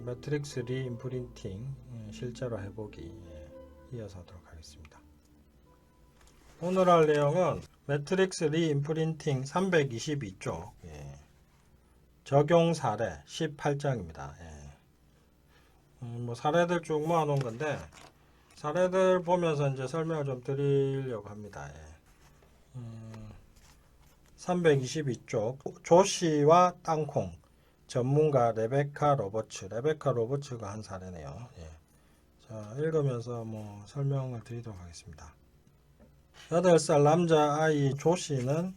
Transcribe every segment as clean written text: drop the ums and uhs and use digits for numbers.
매트릭스 리인프린팅 실제로 해보기 이어서 하도록 하겠습니다. 오늘 할 내용은 매트릭스 리인프린팅 322쪽 적용 사례 18장입니다. 사례들 쭉 모아놓은 건데 사례들 보면서 이제 설명을 좀 드리려고 합니다. 322쪽 조씨와 땅콩 전문가 레베카 로버츠가 한 사례네요. 자, 읽으면서 설명을 드리도록 하겠습니다. 8살 남자아이 조씨는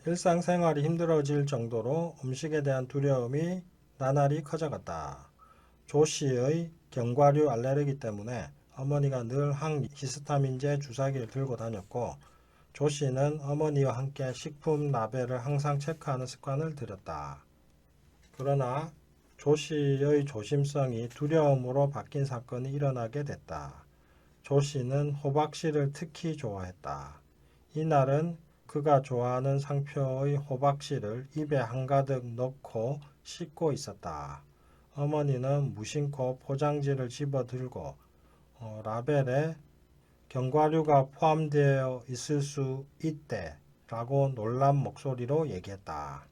일상생활이 힘들어질 정도로 음식에 대한 두려움이 나날이 커져갔다. 조씨의 견과류 알레르기 때문에 어머니가 늘 항히스타민제 주사기를 들고 다녔고 조씨는 어머니와 함께 식품 라벨을 항상 체크하는 습관을 들였다. 그러나 조씨의 조심성이 두려움으로 바뀐 사건이 일어나게 됐다. 조씨는 호박씨를 특히 좋아했다. 이날은 그가 좋아하는 상표의 호박씨를 입에 한가득 넣고 씹고 있었다. 어머니는 무심코 포장지를 집어들고 라벨에 견과류가 포함되어 있을 수 있대 라고 놀란 목소리로 얘기했다.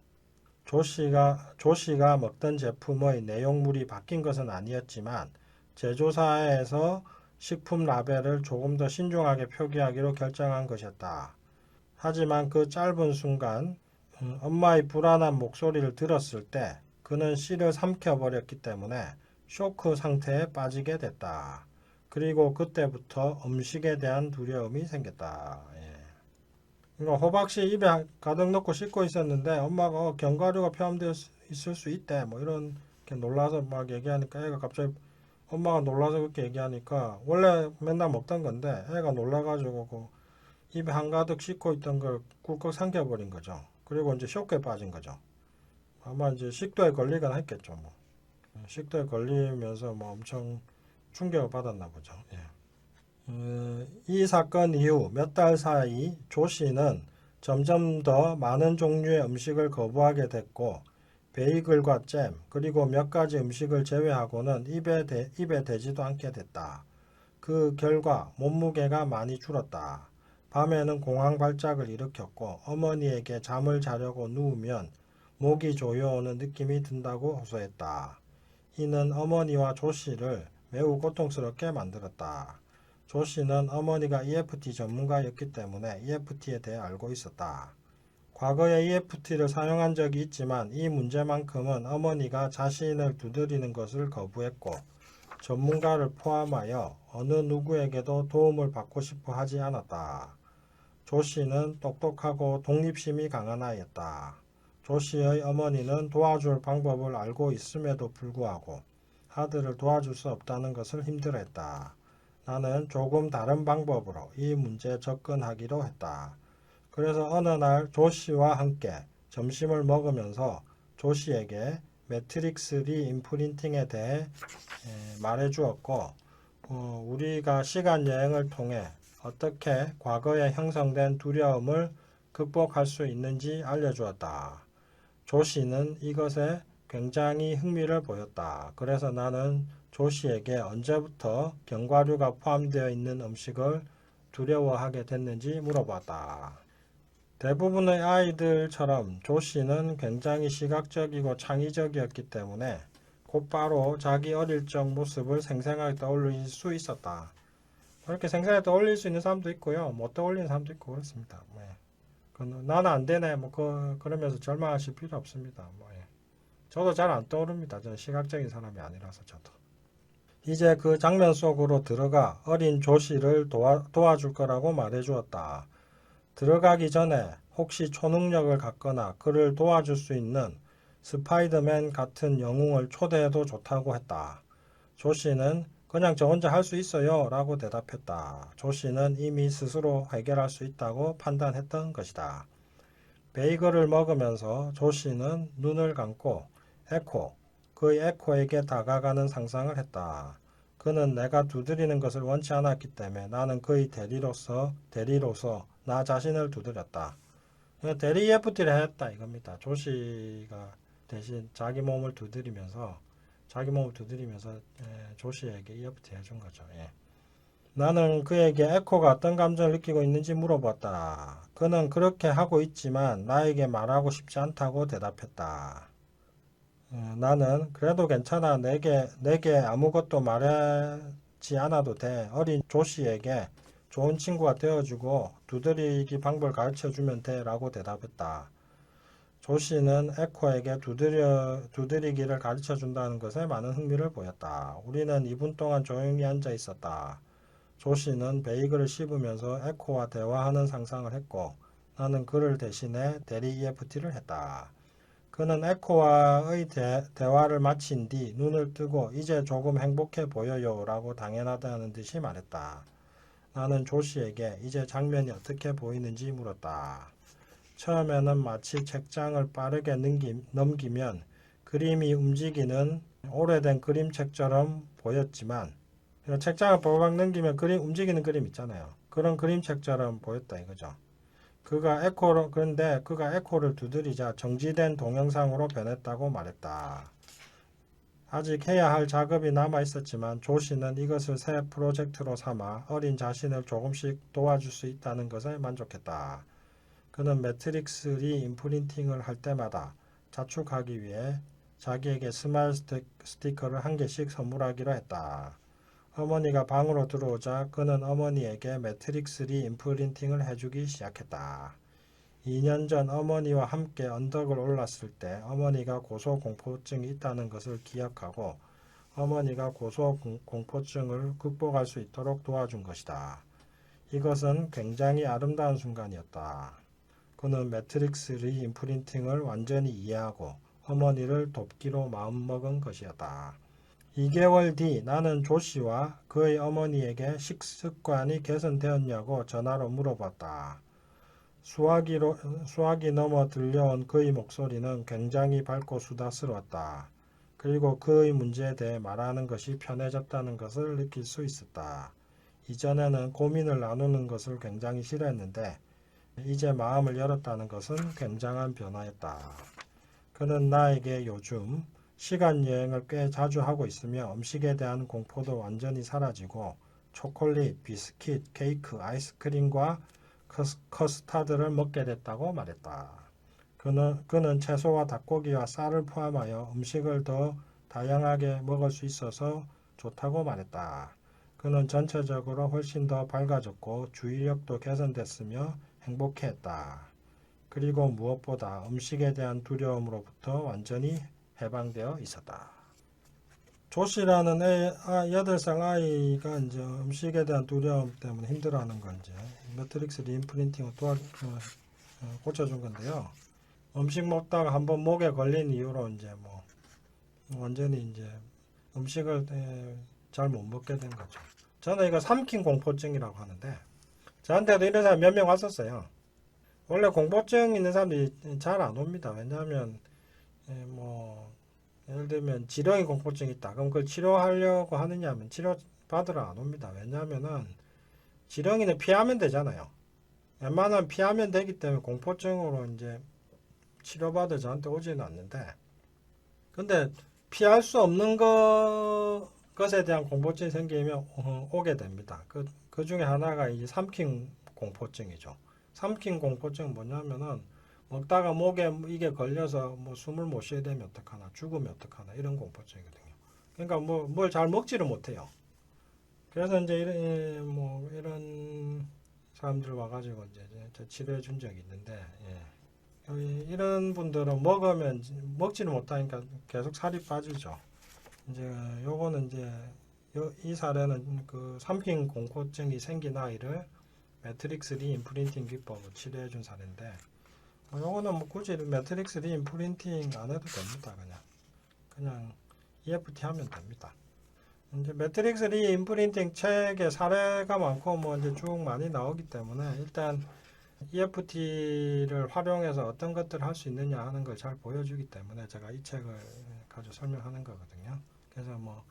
조씨가 먹던 제품의 내용물이 바뀐 것은 아니었지만 제조사에서 식품 라벨을 조금 더 신중하게 표기하기로 결정한 것이었다. 하지만 그 짧은 순간 엄마의 불안한 목소리를 들었을 때 그는 씨를 삼켜버렸기 때문에 쇼크 상태에 빠지게 됐다. 그리고 그때부터 음식에 대한 두려움이 생겼다. 그러니까 호박씨 입에 가득 넣고 씹고 있었는데 엄마가 견과류가 포함되어 있을 수 있대 이런 게 놀라서 막 얘기하니까 애가 갑자기 엄마가 놀라서 그렇게 얘기하니까 원래 맨날 먹던 건데 애가 놀라가지고 그 입에 한가득 씹고 있던 걸 꿀꺽 삼켜버린 거죠. 그리고 이제 쇼크에 빠진 거죠. 아마 이제 식도에 걸리거나 했겠죠. 식도에 걸리면서 엄청 충격을 받았나 보죠. 이 사건 이후 몇 달 사이 조씨는 점점 더 많은 종류의 음식을 거부하게 됐고 베이글과 잼 그리고 몇 가지 음식을 제외하고는 입에 대지도 않게 됐다. 그 결과 몸무게가 많이 줄었다. 밤에는 공황 발작을 일으켰고 어머니에게 잠을 자려고 누우면 목이 조여오는 느낌이 든다고 호소했다. 이는 어머니와 조씨를 매우 고통스럽게 만들었다. 조씨는 어머니가 EFT 전문가였기 때문에 EFT에 대해 알고 있었다. 과거에 EFT를 사용한 적이 있지만 이 문제만큼은 어머니가 자신을 두드리는 것을 거부했고 전문가를 포함하여 어느 누구에게도 도움을 받고 싶어 하지 않았다. 조씨는 똑똑하고 독립심이 강한 아이였다. 조씨의 어머니는 도와줄 방법을 알고 있음에도 불구하고 아들을 도와줄 수 없다는 것을 힘들어했다. 나는 조금 다른 방법으로 이 문제에 접근하기로 했다. 그래서 어느 날 조씨와 함께 점심을 먹으면서 조씨에게 매트릭스 리인프린팅에 대해 말해주었고 우리가 시간여행을 통해 어떻게 과거에 형성된 두려움을 극복할 수 있는지 알려주었다. 조씨는 이것에 굉장히 흥미를 보였다. 그래서 나는 조씨에게 언제부터 견과류가 포함되어 있는 음식을 두려워하게 됐는지 물어봤다. 대부분의 아이들처럼 조씨는 굉장히 시각적이고 창의적이었기 때문에 곧바로 자기 어릴 적 모습을 생생하게 떠올릴 수 있었다. 그렇게 생생하게 떠올릴 수 있는 사람도 있고요. 못 떠올리는 사람도 있고 그렇습니다. 나는 안 되네. 그러면서 절망하실 필요 없습니다. 저도 잘 안 떠오릅니다. 저는 시각적인 사람이 아니라서 저도. 이제 그 장면 속으로 들어가 어린 조씨를 도와줄 거라고 말해주었다. 들어가기 전에 혹시 초능력을 갖거나 그를 도와줄 수 있는 스파이더맨 같은 영웅을 초대해도 좋다고 했다. 조씨는 그냥 저 혼자 할 수 있어요 라고 대답했다. 조씨는 이미 스스로 해결할 수 있다고 판단했던 것이다. 베이글을 먹으면서 조씨는 눈을 감고 그의 에코에게 다가가는 상상을 했다. 그는 내가 두드리는 것을 원치 않았기 때문에 나는 그의 대리로서 나 자신을 두드렸다. 대리 EFT를 했다 이겁니다. 조씨가 대신 자기 몸을 두드리면서 자기 몸을 두드리면서 조씨에게 EFT 해준 거죠. 예. 나는 그에게 에코가 어떤 감정을 느끼고 있는지 물어봤다. 그는 그렇게 하고 있지만 나에게 말하고 싶지 않다고 대답했다. 나는 그래도 괜찮아. 내게 아무것도 말하지 않아도 돼. 어린 조씨에게 좋은 친구가 되어주고 두드리기 방법을 가르쳐주면 돼. 라고 대답했다. 조씨는 에코에게 두드리기를 가르쳐준다는 것에 많은 흥미를 보였다. 우리는 2분 동안 조용히 앉아 있었다. 조씨는 베이글을 씹으면서 에코와 대화하는 상상을 했고 나는 그를 대신해 대리 EFT를 했다. 그는 에코와의 대화를 마친 뒤 눈을 뜨고 이제 조금 행복해 보여요 라고 당연하다는 듯이 말했다. 나는 조씨에게 이제 장면이 어떻게 보이는지 물었다. 처음에는 마치 책장을 빠르게 넘기면 그림이 움직이는 오래된 그림책처럼 보였지만 책장을 빠르게 넘기면 움직이는 그림 있잖아요. 그런 그림책처럼 보였다 이거죠. 그런데 그가 에코를 두드리자 정지된 동영상으로 변했다고 말했다. 아직 해야 할 작업이 남아 있었지만 조씨는 이것을 새 프로젝트로 삼아 어린 자신을 조금씩 도와줄 수 있다는 것에 만족했다. 그는 매트릭스 리임프린팅을 할 때마다 자축하기 위해 자기에게 스마일 스티커를 한 개씩 선물하기로 했다. 어머니가 방으로 들어오자 그는 어머니에게 매트릭스 리임프린팅을 해주기 시작했다. 2년 전 어머니와 함께 언덕을 올랐을 때 어머니가 고소공포증이 있다는 것을 기억하고 어머니가 고소공포증을 극복할 수 있도록 도와준 것이다. 이것은 굉장히 아름다운 순간이었다. 그는 매트릭스 리임프린팅을 완전히 이해하고 어머니를 돕기로 마음먹은 것이었다. 2개월 뒤 나는 조씨와 그의 어머니에게 식습관이 개선되었냐고 전화로 물어봤다. 수화기 넘어 들려온 그의 목소리는 굉장히 밝고 수다스러웠다. 그리고 그의 문제에 대해 말하는 것이 편해졌다는 것을 느낄 수 있었다. 이전에는 고민을 나누는 것을 굉장히 싫어했는데 이제 마음을 열었다는 것은 굉장한 변화였다. 그는 나에게 요즘 시간 여행을 꽤 자주 하고 있으며 음식에 대한 공포도 완전히 사라지고 초콜릿, 비스킷, 케이크, 아이스크림과 커스타드를 먹게 됐다고 말했다. 그는 채소와 닭고기와 쌀을 포함하여 음식을 더 다양하게 먹을 수 있어서 좋다고 말했다. 그는 전체적으로 훨씬 더 밝아졌고 주의력도 개선됐으며 행복해했다. 그리고 무엇보다 음식에 대한 두려움으로부터 완전히 해방되어 있었다. 조씨라는 8살 아이가 이제 음식에 대한 두려움 때문에 힘들어하는 걸 이제 매트릭스 리임프린팅을 고쳐준 건데요. 음식 먹다가 한번 목에 걸린 이후로 이제 뭐 완전히 이제 음식을 잘 못 먹게 된 거죠. 저는 이거 삼킨 공포증이라고 하는데 저한테도 이런 사람 몇 명 왔었어요. 원래 공포증 있는 사람들이 잘 안 옵니다. 왜냐하면 뭐 예를 들면 지렁이 공포증이 있다. 그럼 그걸 치료하려고 하느냐 하면 치료 받으러 안 옵니다. 왜냐하면은 지렁이는 피하면 되잖아요. 웬만하면 피하면 되기 때문에 공포증으로 이제 치료받을 저한테 오지는 않는데 근데 피할 수 없는 것에 대한 공포증이 생기면 오게 됩니다. 그 중에 하나가 이제 삼킨 공포증이죠. 삼킨 공포증은 뭐냐면은 먹다가 목에 이게 걸려서 뭐 숨을 못 쉬게 되면 어떡하나, 죽으면 어떡하나 이런 공포증이거든요. 그러니까 뭘 잘 먹지를 못해요. 그래서 이제 이런 사람들 와가지고 이제 치료해 준 적이 있는데 이런 분들은 먹지를 못하니까 계속 살이 빠지죠. 이제 요거는 이제 이 사례는 그 삼킨 공포증이 생긴 아이를 매트릭스 리임프린팅 기법으로 치료해 준 사례인데 요거는 뭐 굳이 매트릭스 리임프린팅 안 해도 됩니다. 그냥 EFT 하면 됩니다. 이제 매트릭스 리임프린팅 책에 사례가 많고 뭐 이제 쭉 많이 나오기 때문에 일단 EFT를 활용해서 어떤 것들을 할 수 있느냐 하는 걸 잘 보여주기 때문에 제가 이 책을 가지고 설명하는 거거든요. 그래서 뭐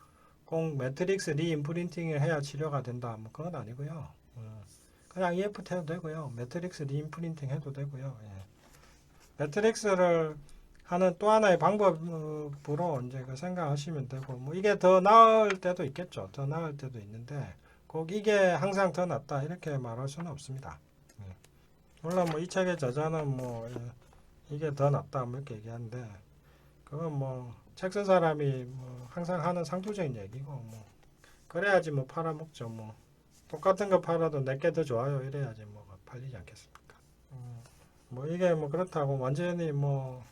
꼭 매트릭스 리임프린팅을 해야 치료가 된다 뭐 그건 아니고요. 그냥 EFT 해도 되고요. 매트릭스 리임프린팅 해도 되고요. 매트릭스를 하는 또 하나의 방법으로 이제 그 생각하시면 되고, 뭐 이게 더 나을 때도 있겠죠. 더 나을 때도 있는데 꼭 이게 항상 더 낫다 이렇게 말할 수는 없습니다. 물론 뭐 이 책의 저자는 뭐 이게 더 낫다 뭐 이렇게 얘기하는데, 그건 뭐 책 쓴 사람이 뭐 항상 하는 상투적인 얘기고, 뭐 그래야지 뭐 팔아먹죠. 뭐 똑같은 거 팔아도 내게 더 좋아요 이래야지 뭐 팔리지 않겠습니까? 뭐 이게 뭐 그렇다고 완전히 뭐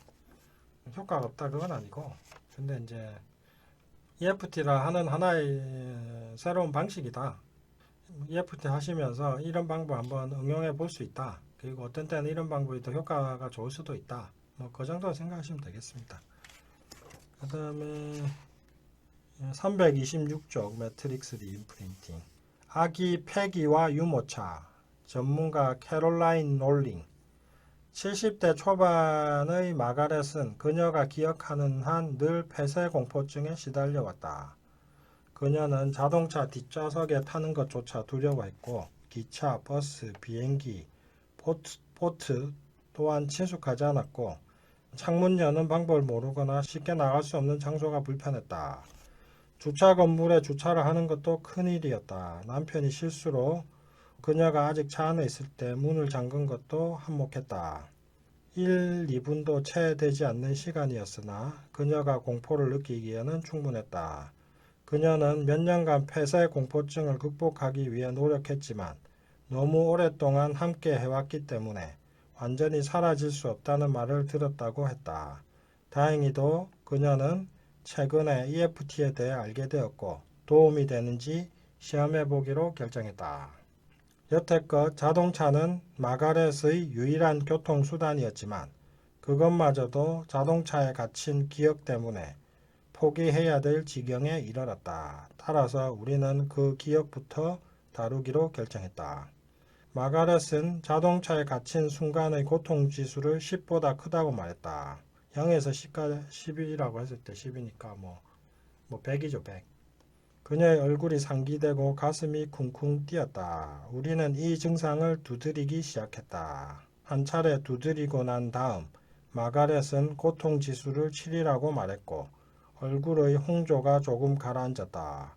효과가 없다 그건 아니고, 근데 이제 EFT라 하는 하나의 새로운 방식이다. EFT 하시면서 이런 방법 한번 응용해 볼 수 있다. 그리고 어떤 때는 이런 방법이 더 효과가 좋을 수도 있다. 뭐 그 정도 생각하시면 되겠습니다. 그 다음에 326쪽 매트릭스 리인프린팅. 아기 폐기와 유모차. 전문가 캐롤라인 롤링. 70대 초반의 마가렛은 그녀가 기억하는 한 늘 폐쇄 공포증에 시달려왔다. 그녀는 자동차 뒷좌석에 타는 것조차 두려워했고 기차, 버스, 비행기, 보트 또한 친숙하지 않았고 창문 여는 방법을 모르거나 쉽게 나갈 수 없는 장소가 불편했다. 주차 건물에 주차를 하는 것도 큰일이었다. 남편이 실수로 그녀가 아직 차 안에 있을 때 문을 잠근 것도 한몫했다. 1, 2분도 채 되지 않는 시간이었으나 그녀가 공포를 느끼기에는 충분했다. 그녀는 몇 년간 폐쇄 공포증을 극복하기 위해 노력했지만 너무 오랫동안 함께 해왔기 때문에 완전히 사라질 수 없다는 말을 들었다고 했다. 다행히도 그녀는 최근에 EFT에 대해 알게 되었고 도움이 되는지 시험해 보기로 결정했다. 여태껏 자동차는 마가렛의 유일한 교통수단이었지만 그것마저도 자동차에 갇힌 기억 때문에 포기해야 될 지경에 이르렀다. 따라서 우리는 그 기억부터 다루기로 결정했다. 마가렛은 자동차에 갇힌 순간의 고통지수를 10보다 크다고 말했다. 0에서 10까지 10이라고 했을 때 10이니까 뭐 100이죠, 100. 그녀의 얼굴이 상기되고 가슴이 쿵쿵 뛰었다. 우리는 이 증상을 두드리기 시작했다. 한 차례 두드리고 난 다음 마가렛은 고통지수를 7이라고 말했고 얼굴의 홍조가 조금 가라앉았다.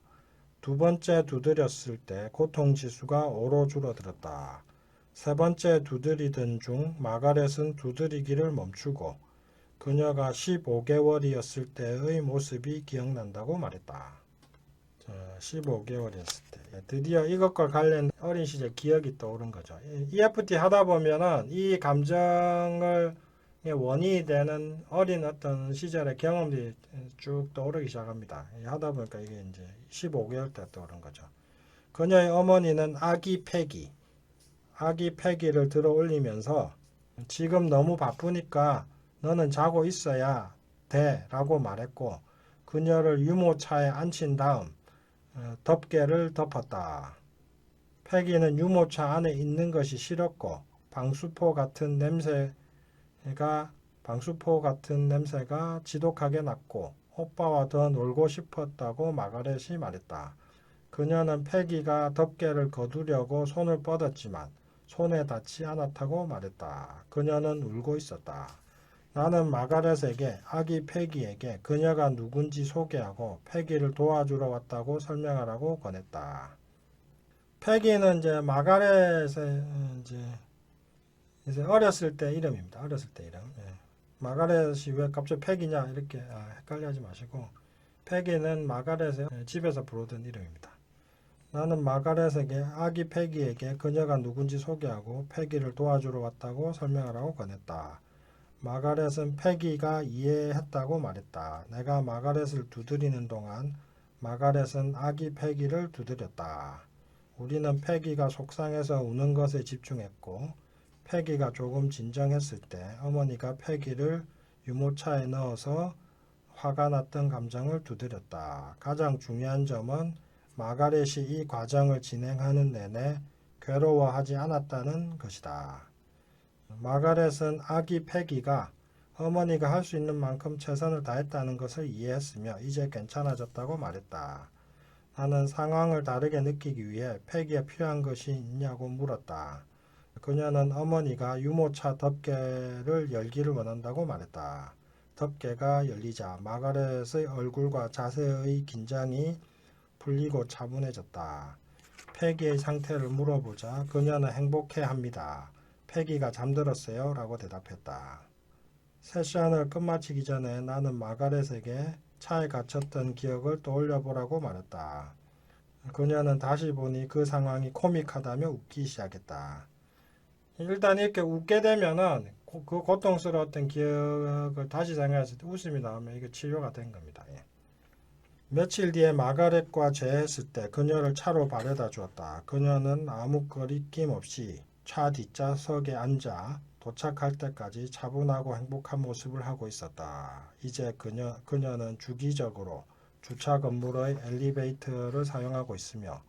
두 번째 두드렸을 때 고통지수가 5로 줄어들었다. 세 번째 두드리던 중 마가렛은 두드리기를 멈추고 그녀가 15개월이었을 때의 모습이 기억난다고 말했다. 15개월이었을 때 드디어 이것과 관련 어린 시절 기억이 떠오른 거죠. EFT 하다 보면은 이 감정을 원인이 되는 어린 어떤 시절의 경험들이 쭉 떠오르기 시작합니다. 하다 보니까 이게 이제 15개월 때 떠오른 거죠. 그녀의 어머니는 아기 패기를 들어 올리면서 지금 너무 바쁘니까 너는 자고 있어야 돼 라고 말했고 그녀를 유모차에 앉힌 다음 덮개를 덮었다. 패기는 유모차 안에 있는 것이 싫었고 방수포 같은 냄새가 지독하게 났고 오빠와 더 놀고 싶었다고 마가렛이 말했다. 그녀는 패기가 덮개를 거두려고 손을 뻗었지만 손에 닿지 않았다고 말했다. 그녀는 울고 있었다. 나는 마가렛에게 아기 패기에게 그녀가 누군지 소개하고 패기를 도와주러 왔다고 설명하라고 권했다. 패기는 이제 마가렛의 이제 어렸을 때 이름입니다. 어렸을 때 이름. 마가렛이 왜 갑자기 패기냐 이렇게 헷갈려하지 마시고 패기는 마가렛의 집에서 부르던 이름입니다. 나는 마가렛에게 아기 패기에게 그녀가 누군지 소개하고 패기를 도와주러 왔다고 설명하라고 권했다. 마가렛은 패기가 이해했다고 말했다. 내가 마가렛을 두드리는 동안 마가렛은 아기 패기를 두드렸다. 우리는 패기가 속상해서 우는 것에 집중했고 패기가 조금 진정했을 때 어머니가 패기를 유모차에 넣어서 화가 났던 감정을 두드렸다. 가장 중요한 점은 마가렛이 이 과정을 진행하는 내내 괴로워하지 않았다는 것이다. 마가렛은 아기 패기가 어머니가 할 수 있는 만큼 최선을 다했다는 것을 이해했으며 이제 괜찮아졌다고 말했다. 나는 상황을 다르게 느끼기 위해 패기에 필요한 것이 있냐고 물었다. 그녀는 어머니가 유모차 덮개를 열기를 원한다고 말했다. 덮개가 열리자 마가렛의 얼굴과 자세의 긴장이 풀리고 차분해졌다. 패기의 상태를 물어보자 그녀는 행복해합니다. 패기가 잠들었어요? 라고 대답했다. 세션을 끝마치기 전에 나는 마가렛에게 차에 갇혔던 기억을 떠올려보라고 말했다. 그녀는 다시 보니 그 상황이 코믹하다며 웃기 시작했다. 일단 이렇게 웃게 되면은 그 고통스러웠던 기억을 다시 생각했을 때 웃음이 나오면 이게 치료가 된 겁니다. 예. 며칠 뒤에 마가렛과 재했을 때 그녀를 차로 바래다 주었다. 그녀는 아무 거리낌 없이 차 뒷좌석에 앉아 도착할 때까지 차분하고 행복한 모습을 하고 있었다. 이제 그녀는 주기적으로 주차 건물의 엘리베이터를 사용하고 있으며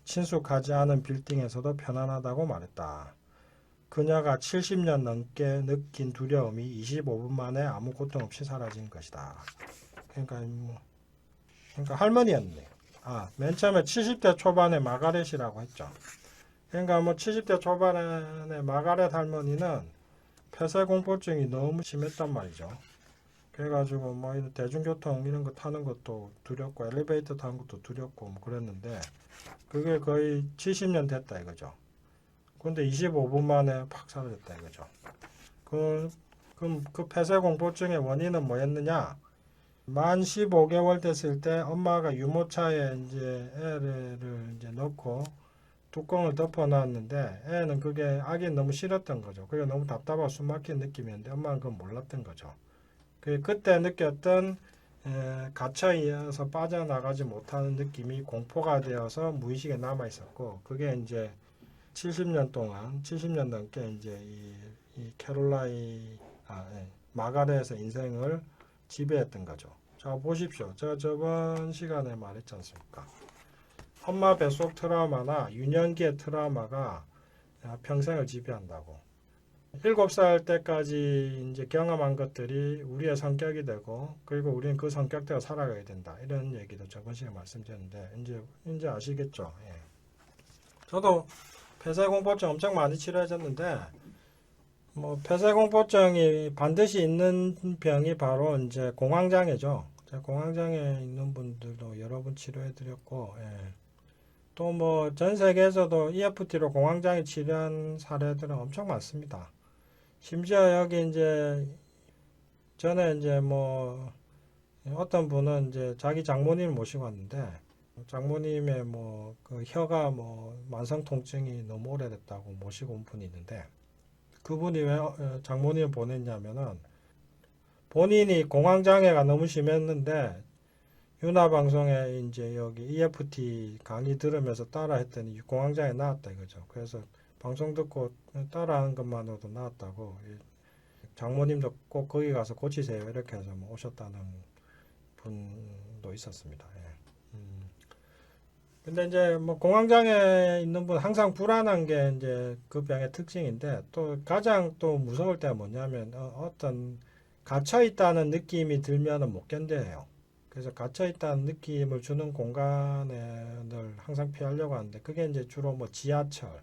친숙하지 않은 빌딩에서도 편안하다고 말했다. 그녀가 70년 넘게 느낀 두려움이 25분 만에 아무 고통 없이 사라진 것이다. 그러니까 할머니였네. 맨 처음에 70대 초반의 마가렛이라고 했죠. 그러니까 70대 초반의 마가렛 할머니는 폐쇄공포증이 너무 심했단 말이죠. 그래가지고 이런 대중교통 이런 거 타는 것도 두렵고 엘리베이터 타는 것도 두렵고 그랬는데 그게 거의 70년 됐다 이거죠. 근데 25분 만에 팍 사라졌다 이거죠. 그 폐쇄공포증의 원인은 뭐였느냐? 만 15개월 됐을 때 엄마가 유모차에 이제 애를 이제 넣고 뚜껑을 덮어놨는데 애는 그게 아기 너무 싫었던 거죠. 그게 너무 답답하고 숨막힌 느낌이었는데 엄마는 그건 몰랐던 거죠. 그때 느꼈던 갇혀있어서 빠져나가지 못하는 느낌이 공포가 되어서 무의식에 남아 있었고 그게 이제 70년 넘게 이제 이 마가렛의 인생을 지배했던 거죠. 자 보십시오. 제가 저번 시간에 말했지 않습니까? 엄마 뱃속 트라우마나 유년기의 트라우마가 평생을 지배한다고. 7살 때까지 이제 경험한 것들이 우리의 성격이 되고 그리고 우리는 그 성격대로 살아가야 된다. 이런 얘기도 저번 시간에 말씀드렸는데 이제 아시겠죠? 예. 저도 폐쇄공포증 엄청 많이 치료해줬는데 폐쇄공포증이 반드시 있는 병이 바로 이제 공황장애죠. 공황장애 있는 분들도 여러 번 치료해드렸고, 예. 또 전 세계에서도 EFT로 공황장애 치료한 사례들은 엄청 많습니다. 심지어 여기 이제 전에 이제 어떤 분은 이제 자기 장모님을 모시고 왔는데 장모님의 그 혀가 만성 통증이 너무 오래됐다고 모시고 온 분이 있는데 그분이 왜 장모님을 보냈냐면은 본인이 공황장애가 너무 심했는데 윤화방송에 이제 여기 EFT 강의 들으면서 따라 했더니 공황장애 나았다 이거죠. 그래서 방송 듣고 따라하는 것만으로도 나았다고 장모님도 꼭 거기 가서 고치세요 이렇게 해서 오셨다는 분도 있었습니다. 예. 근데 이제 공황장애 있는 분 항상 불안한 게 이제 그 병의 특징인데 또 가장 또 무서울 때가 뭐냐면 어떤 갇혀 있다는 느낌이 들면은 못 견뎌해요. 그래서 갇혀 있다는 느낌을 주는 공간을 항상 피하려고 하는데 그게 이제 주로 지하철,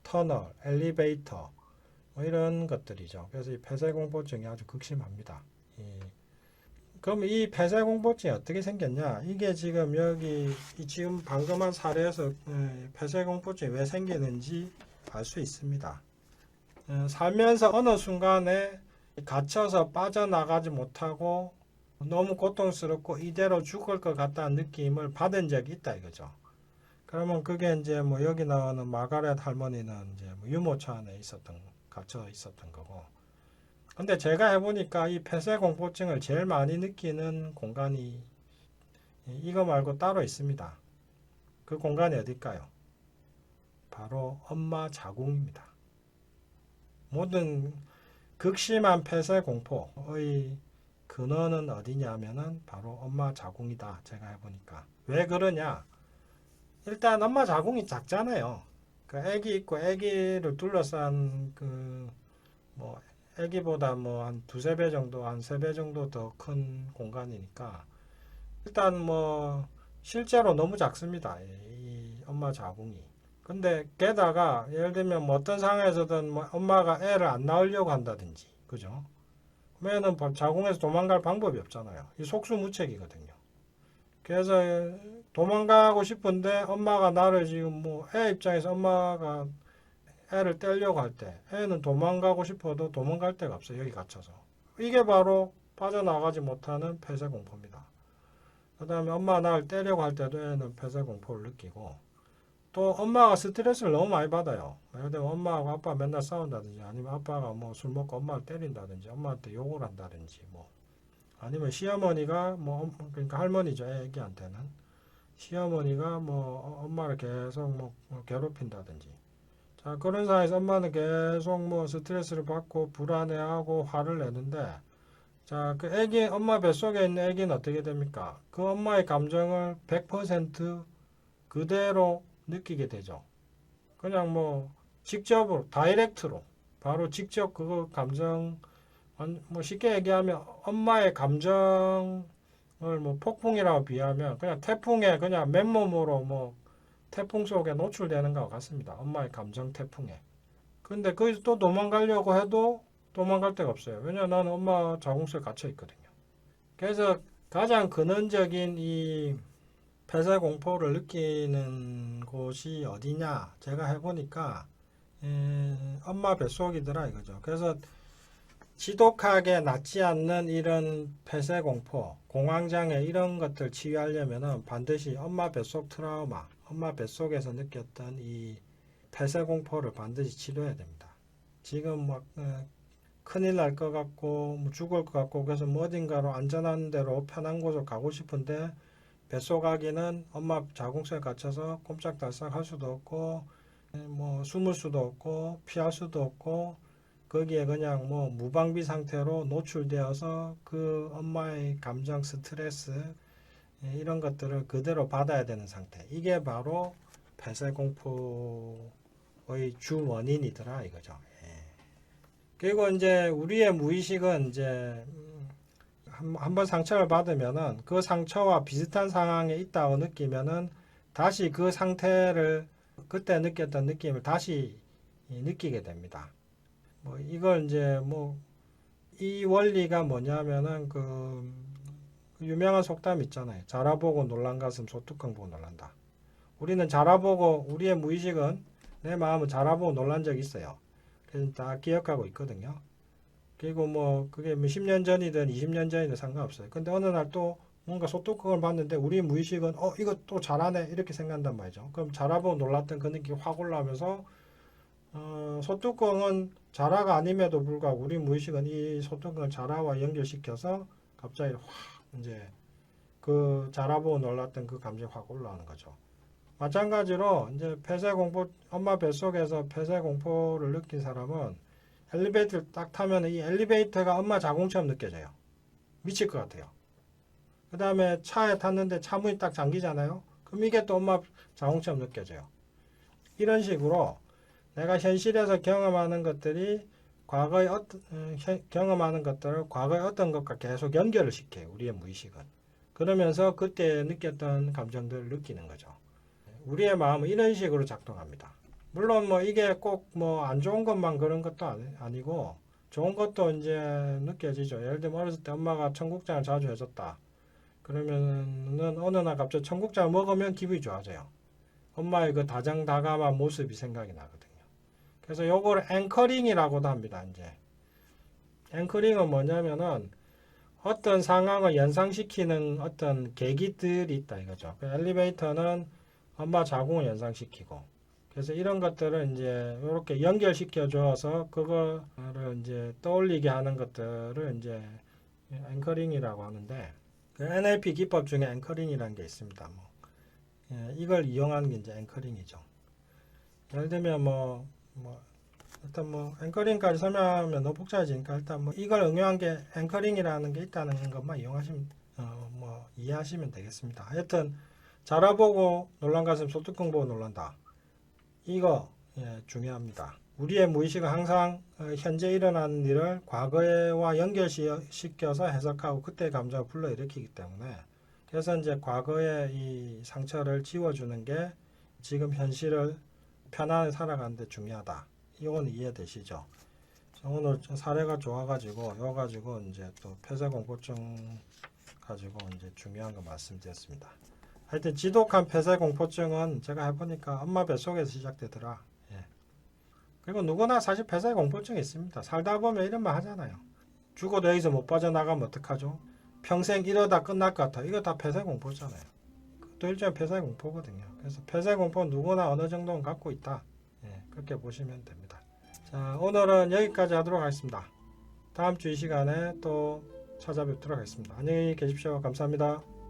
터널, 엘리베이터 이런 것들이죠. 그래서 이 폐쇄공포증이 아주 극심합니다. 그럼 이 폐쇄공포증이 어떻게 생겼냐? 이게 지금 지금 방금 한 사례에서 폐쇄공포증이 왜 생기는지 알 수 있습니다. 살면서 어느 순간에 갇혀서 빠져나가지 못하고 너무 고통스럽고 이대로 죽을 것 같다는 느낌을 받은 적이 있다 이거죠. 그러면 그게 이제 여기 나오는 마가렛 할머니는 이제 유모차 안에 갇혀 있었던 거고. 근데 제가 해보니까 이 폐쇄공포증을 제일 많이 느끼는 공간이 이거 말고 따로 있습니다. 그 공간이 어딜까요? 바로 엄마 자궁입니다. 모든 극심한 폐쇄공포의 근원은 어디냐면은 바로 엄마 자궁이다. 제가 해보니까. 왜 그러냐? 일단 엄마 자궁이 작잖아요. 그 애기 있고 애기를 둘러싼 애기보다 한 두세 배 정도, 한 세 배 정도 더 큰 공간이니까 일단 실제로 너무 작습니다. 이 엄마 자궁이. 근데 게다가 예를 들면 어떤 상황에서든 엄마가 애를 안 낳으려고 한다든지, 그죠? 매는 자궁에서 도망갈 방법이 없잖아요. 이 속수무책이거든요. 그래서 도망가고 싶은데 엄마가 나를 지금 뭐 애 입장에서 엄마가 애를 떼려고 할 때 애는 도망가고 싶어도 도망갈 데가 없어요. 여기 갇혀서. 이게 바로 빠져나가지 못하는 폐쇄공포입니다. 그 다음에 엄마가 나를 떼려고 할 때도 애는 폐쇄공포를 느끼고 또 엄마가 스트레스를 너무 많이 받아요. 예를 들면 엄마하고 아빠 맨날 싸운다든지 아니면 아빠가 뭐 술 먹고 엄마를 때린다든지 엄마한테 욕을 한다든지 뭐 아니면 시어머니가 뭐 그러니까 할머니죠. 애기한테는 시어머니가 뭐 엄마를 계속 뭐 괴롭힌다든지 자 그런 상황에서 엄마는 계속 뭐 스트레스를 받고 불안해하고 화를 내는데 자 그 애기 엄마 뱃속에 있는 애기는 어떻게 됩니까? 그 엄마의 감정을 100% 그대로 느끼게 되죠. 그냥 뭐 직접으로 다이렉트로 바로 직접 그거 감정 뭐 쉽게 얘기하면 엄마의 감정을 뭐 폭풍이라고 비하면 그냥 태풍에 그냥 맨몸으로 뭐 태풍 속에 노출되는 것과 같습니다. 엄마의 감정 태풍에. 근데 거기서 또 도망가려고 해도 도망갈 데가 없어요. 왜냐하면 나는 엄마 자궁속에 갇혀 있거든요. 그래서 가장 근원적인 이 폐쇄 공포를 느끼는 곳이 어디냐? 제가 해보니까 엄마 뱃속이더라 이거죠. 그래서 지독하게 낫지 않는 이런 폐쇄 공포, 공황장애 이런 것들 치유하려면은 반드시 엄마 뱃속 트라우마, 엄마 뱃속에서 느꼈던 이 폐쇄 공포를 반드시 치료해야 됩니다. 지금 막 큰일 날 것 같고 뭐 죽을 것 같고 그래서 뭐 어딘가로 안전한 데로 편한 곳으로 가고 싶은데 뱃속 아기는 엄마 자궁속에 갇혀서 꼼짝달싹 할 수도 없고 뭐 숨을 수도 없고 피할 수도 없고 거기에 그냥 뭐 무방비 상태로 노출되어서 그 엄마의 감정 스트레스 이런 것들을 그대로 받아야 되는 상태. 이게 바로 폐쇄공포의 주 원인이더라 이거죠. 그리고 이제 우리의 무의식은 이제 한번 상처를 받으면은 그 상처와 비슷한 상황에 있다고 느끼면은 다시 그 상태를 그때 느꼈던 느낌을 다시 느끼게 됩니다. 뭐 이걸 이제 뭐 이 원리가 뭐냐면은 그 유명한 속담 있잖아요. 자라보고 놀란 가슴 소뚜껑 보고 놀란다. 우리는 자라보고 우리의 무의식은 내 마음은 자라보고 놀란 적이 있어요. 그래서 다 기억하고 있거든요. 그리고 뭐 그게 뭐 10년 전이든 20년 전이든 상관없어요. 근데 어느 날 또 뭔가 소뚜껑을 봤는데 우리 무의식은 이거 또 잘하네 이렇게 생각한단 말이죠. 그럼 자라보고 놀랐던 그 느낌이 확 올라오면서 소뚜껑은 자라가 아님에도 불구하고 우리 무의식은 이 소뚜껑을 자라와 연결시켜서 갑자기 확 이제 그 자라보고 놀랐던 그 감정이 확 올라오는 거죠. 마찬가지로 이제 폐쇄공포 엄마 뱃속에서 폐쇄공포를 느낀 사람은 엘리베이터를 딱 타면 이 엘리베이터가 엄마 자궁처럼 느껴져요. 미칠 것 같아요. 그 다음에 차에 탔는데 차 문이 딱 잠기잖아요. 그럼 이게 또 엄마 자궁처럼 느껴져요. 이런 식으로 내가 현실에서 경험하는 것들이 과거에 경험하는 것들을 과거의 어떤 것과 계속 연결을 시켜요. 우리의 무의식은. 그러면서 그때 느꼈던 감정들을 느끼는 거죠. 우리의 마음은 이런 식으로 작동합니다. 물론 뭐 이게 꼭 뭐 안 좋은 것만 그런 것도 아니고 좋은 것도 이제 느껴지죠. 예를 들면 어렸을 때 엄마가 청국장을 자주 해줬다. 그러면은 어느 날 갑자기 청국장을 먹으면 기분이 좋아져요. 엄마의 그 다정다감한 모습이 생각이 나거든요. 그래서 요걸 앵커링이라고도 합니다. 이제 앵커링은 뭐냐면은 어떤 상황을 연상시키는 어떤 계기들이 있다 이거죠. 그 엘리베이터는 엄마 자궁을 연상시키고 그래서 이런 것들을 이제 이렇게 연결시켜 줘서 그거를 이제 떠올리게 하는 것들을 이제 앵커링이라고 하는데 그 NLP 기법 중에 앵커링이라는 게 있습니다. 뭐 이걸 이용하는 게 이제 앵커링이죠. 예를 들면 일단 뭐 앵커링까지 설명하면 너무 복잡해지니까 일단 뭐 이걸 응용한 게 앵커링이라는 게 있다는 것만 이용하시면 뭐 이해하시면 되겠습니다. 하여튼 자라보고 놀란 가슴 소뚜껑 보고 놀란다. 이거 중요합니다. 우리의 무의식은 항상 현재 일어나는 일을 과거와 연결시켜서 해석하고 그때의 감정을 불러일으키기 때문에 그래서 이제 과거의 이 상처를 지워주는 게 지금 현실을 편안하게 살아가는 데 중요하다. 이건 이해되시죠? 오늘 사례가 좋아가지고 요 가지고 이제 또 폐쇄공포증 가지고 이제 중요한 거 말씀드렸습니다. 하여튼 지독한 폐쇄공포증은 제가 해보니까 엄마 뱃속에서 시작되더라. 예. 그리고 누구나 사실 폐쇄공포증이 있습니다. 살다 보면 이런 말 하잖아요. 죽어도 여기서 못 빠져나가면 어떡하죠? 평생 이러다 끝날 것 같아. 이거 다 폐쇄공포잖아요. 또 일종의 폐쇄공포거든요. 그래서 폐쇄공포는 누구나 어느 정도는 갖고 있다. 예, 그렇게 보시면 됩니다. 자, 오늘은 여기까지 하도록 하겠습니다. 다음 주 이 시간에 또 찾아뵙도록 하겠습니다. 안녕히 계십시오. 감사합니다.